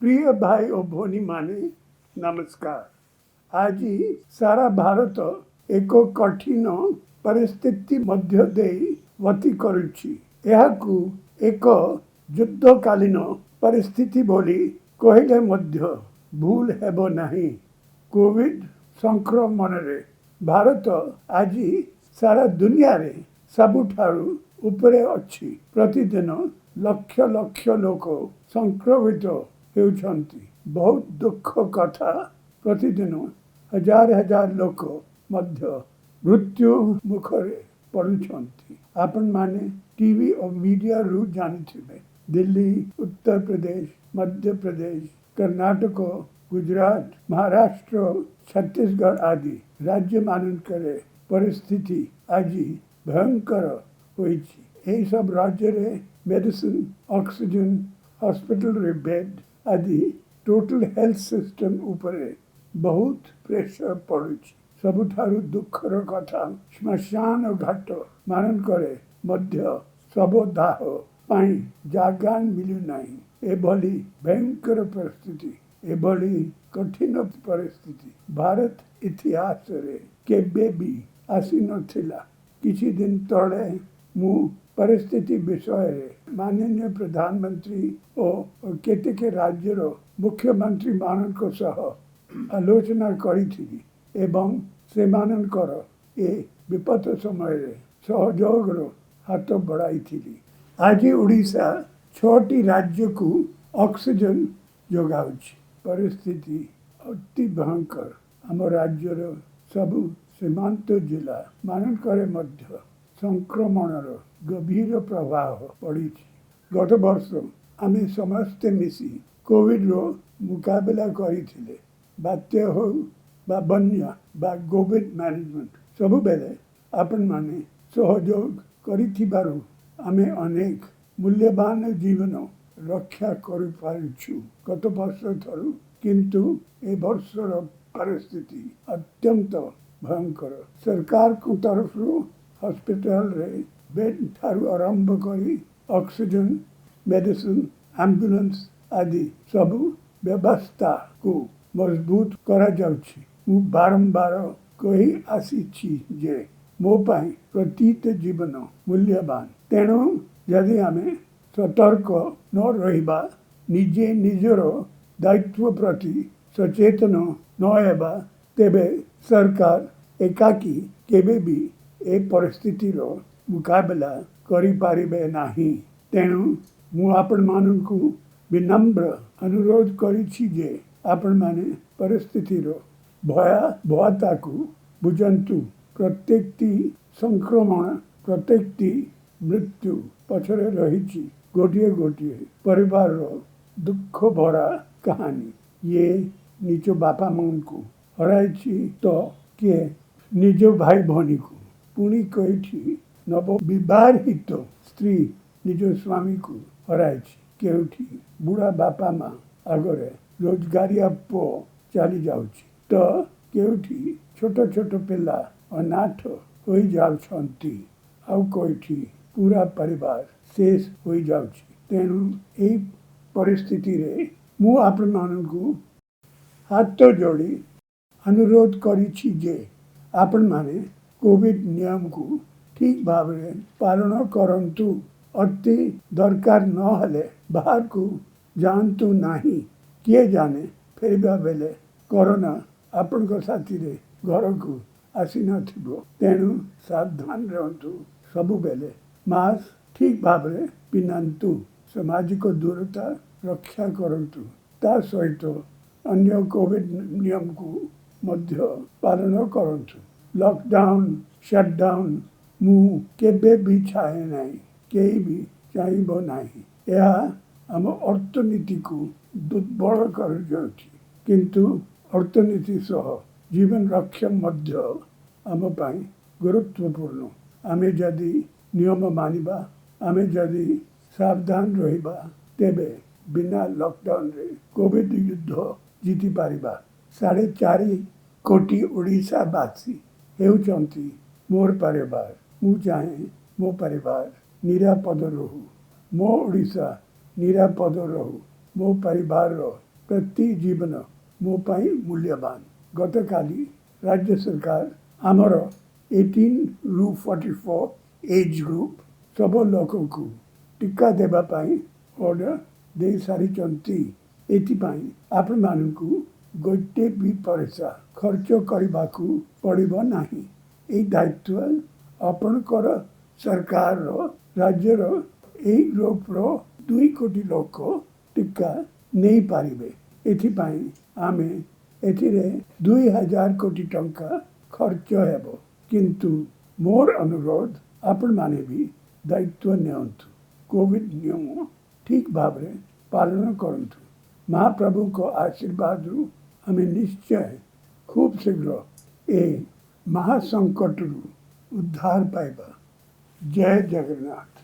प्रिय भाई और भौणी माने नमस्कार। आज सारा भारत एक कठिन परिस्थिति मध्य देई गति करुछि। एहाकु एक युद्धकालीन परिस्थिति बोली कहले मध्य भूल हेबो नाही। कोविड संक्रमण रे भारत आज सारा दुनिया रे सबुठारु उपरे अछि। प्रतिदिन लक्ष लक्ष लोक संक्रमित हेउछंती। बहुत दुख कथा। प्रतिदिन हजार हजार लोक मध्य मृत्यु मुखरे पड़ुछंती। आपण माने टीवी और मीडिया रु जानिथिबे। दिल्ली, उत्तर प्रदेश, मध्य प्रदेश, कर्नाटक, गुजरात, महाराष्ट्र, छत्तीसगढ़ आदि राज्य मानकरे परिस्थिति आज भयंकर होइछि। एही सब राज्य रे मेडिसिन, ऑक्सीजन, हॉस्पिटल रे बेड आदि टोटल हेल्थ सिस्टम उपरे बहुत प्रेशर पड़ुछि। सबुठारु दुखर कथा श्मशान घाट मानकरे मध्य शवदाह पाई जागा मिलु नाही। एभली भयंकर परिस्थिति, एभली कठिन परिस्थिति भारत इतिहास रे केबे भी आसी नथिला। किछि दिन तळे मु परिस्थिति विषय माननीय प्रधानमंत्री और केतेक राज्यर मुख्यमंत्री मानक सह आलोचना करिथिली एवं से मानकर ए विपद समय सहयोग हाथ बढ़ाई। आज ओडिशा 6टी राज्य को ऑक्सीजन जोगाउछि। परिस्थिति अति भयंकर। आम राज्यर सबु सीमांत जिला मानकरे मध्य संक्रमणर गभीर प्रभाव पड़ी। गत वर्ष आमे समस्ते मिसी कोविड रो मुकाबला करिथिले। बात्या हो बा बन्या बा कोविड मैनेजमेंट सबु बेले आपण माने सहयोग करिथिबारु आमे अनेक मूल्यवान जीवन रक्षा करि पारिछु गत वर्ष थरु। किंतु ए वर्षर परिस्थिति अत्यंत भयंकर। सरकार को तरफ हॉस्पिटल रे बेड ठारू आरंभ करी ऑक्सीजन, मेडिसिन, एम्बुलेंस आदि सबु व्यवस्था को मजबूत करा जाउछि। मु बारंबार कही आसीछि जे मो पाई प्रतीत जीवन मूल्यवान। तेणु यदि आमे सतर्क न रहिबा, निजे निजर दायित्व प्रति सचेतन न हेबा, तेबे सरकार एकाकी केबे भी ए परिस्थिति रो मुकाबला करि पारिबे नाही। तेणु मु आपण मानकु विनम्र अनुरोध करिछि जे आपण माने परिस्थिति रो भयावहता को बुझंतु। प्रत्येकटी संक्रमण, प्रत्येकटी मृत्यु पछरे रहिछि गोटिए गोटिए परिवार रो दुख भरा कहानी। ये निज बापा मन को हराइछि तो के निज भाई भौणी को, पुणी कईठी नव विवाहित स्त्री निज स्वामी को हराइछि। केउठी बुढ़ा बापा माँ आगरे रोजगारिया पो चली जाउछि तो केउठी छोट छोट पिला अनाथ हो जाउछंती। आउ कोइठी पूरा परिवार शेष हो जाउछि। तेणु एही परिस्थिति रे मु आपण मानकु हाथ जोड़ी अनुरोध करिछि जे आपण माने कोविड नियम को ठीक भाव में पालन करंतु। अति दरकार न हेले बाहर को जानतु नाही। किए जाने फेरबा बेले कोरोना आपण को साथी रे घर को आसी नथिबो। तेणु सावधान रहंतु। सबु बेले मास्क ठीक भाव में पिनंतु। सामाजिक दूरता रक्षा करंतु। ता सहित अन्य कोविड नियम को मध्य पालन करंतु। लॉकडाउन, शटडाउन मु केबे भी चाहे नहीं, केही भी चाहिबो नहीं। यह आम अर्थनीति को दुर्बल कर जाउछि। किंतु अर्थनीति सह जीवन रक्षा मध्य आम पाई गुरुत्वपूर्ण। आमे जदि नियम मानिबा, आमे जदि सावधान रहिबा, तेबे बिना लॉकडाउन रे कोविड युद्ध जीति पारिबा। 4.5 कोटी ओडिशावासी हेउचंती मोर परिवार। मु चाहे मो परिवार निरापद रहू, मो ओडिशा निरापद रहू, मो परिवार प्रति जीवन मो पाई मूल्यवान। गतकाली राज्य सरकार आमर 18 रु 44 एज ग्रुप सब लोक को टीका देबा पाई ऑर्डर दे सारी चंती। एथिपाई आपण मानकु गोटे भी पैसा खर्च करबाकू पड़िबो नाही। ए दायित्व आपणकर सरकार राज्यर ए ग्रुप रो 2 कोटी लोक टीका नहीं पारिबे। एथिपाई आमे एथिरे 2000 कोटी टंका खर्च हेबो। किंतु मोर अनुरोध आपण माने भी दायित्व नियंतु। कोविड नियम ठीक भाव रे पालन करंतु। महाप्रभु को आशीर्वाद रु हमें निश्चय खूब शीघ्र ए महासंकट रु उद्धार पाइबा। जय जगन्नाथ।